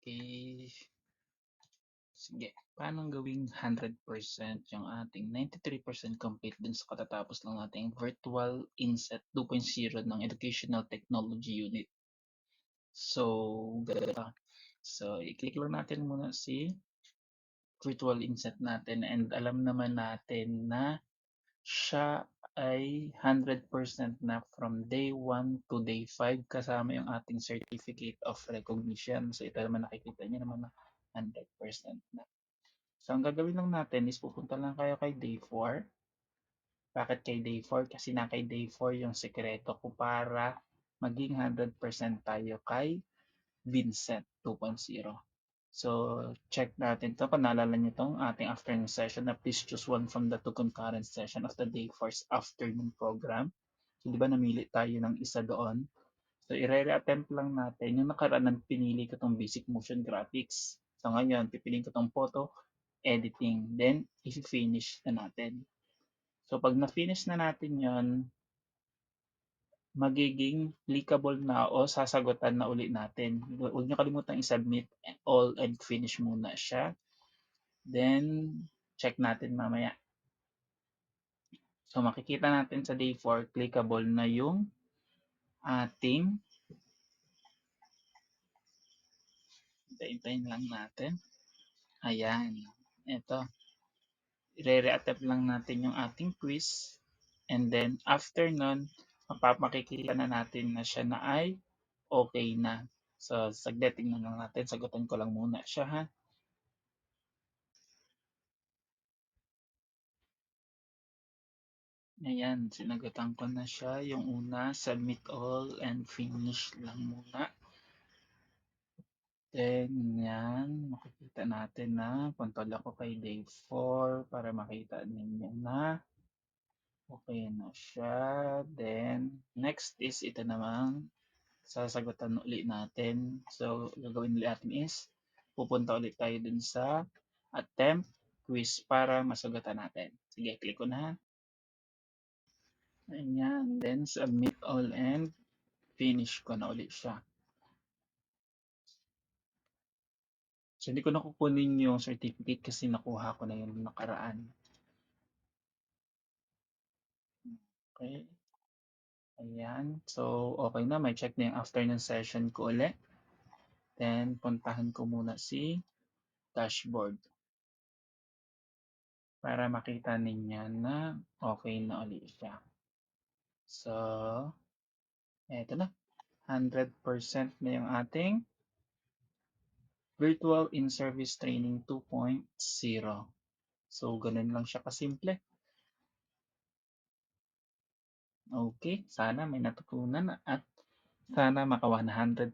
Okay. Sige, paano gawing 100% yung ating 93% complete dun sa katatapos lang nating Virtual Inset 2.0 ng Educational Technology Unit. So, ganito. So, i-click lang natin muna si Virtual Inset natin and alam naman natin na siya ay 100% na from day 1 to day 5 kasama yung ating Certificate of Recognition. So, ito naman nakikita niyo naman na 100% na. So, ang gagawin lang natin is pupunta lang kayo kay day 4. Bakit kay day 4? Kasi na kay day 4 yung sekreto ko para maging 100% tayo kay Vincent 2.0. So, check natin to. Kung naalala nyo itong ating afternoon session na please choose one from the two concurrent session of the day 4's afternoon program. So, di ba namili tayo ng isa doon? So, i-re-attempt lang natin. Yung nakaraan, pinili ko itong basic motion graphics. So, ngayon, pipiliin ko itong photo editing. Then, i-finish na natin. So, pag na-finish na natin yon, magiging clickable na o sasagutan na uli natin. Huwag nyo kalimutan i-submit all and finish muna siya. Then, check natin mamaya. So, makikita natin sa day 4, clickable na yung ating hintayin lang natin. Ayan. Ito. I-re-attempt lang natin yung ating quiz. And then, after nun, makikita na natin na siya na ay okay na. So, saglit, tingnan lang natin. Sagutan ko lang muna siya, ha? Ayan, sinagutan ko na siya. Yung una, submit all and finish lang muna. Then, yan, makikita natin na control ako kay day 4 para makita ninyo na okay na siya. Then, next is ito namang sasagutan ulit natin. So, gagawin ulit natin is pupunta ulit tayo dun sa attempt quiz para masagutan natin. Sige, click ko na. Ayan, then submit all and finish ko na ulit siya. So, hindi ko na kukunin yung certificate kasi nakuha ko na yung nakaraan. Okay. Ayan. So, okay na. May check na yung afternoon session ko ulit. Then, puntahan ko muna si dashboard para makita ninyo na okay na ulit siya. So, eto na. 100% na yung ating Virtual In-Service Training 2.0. So, ganun lang siya kasimple. Okay, sana may natutunan at sana maka 100%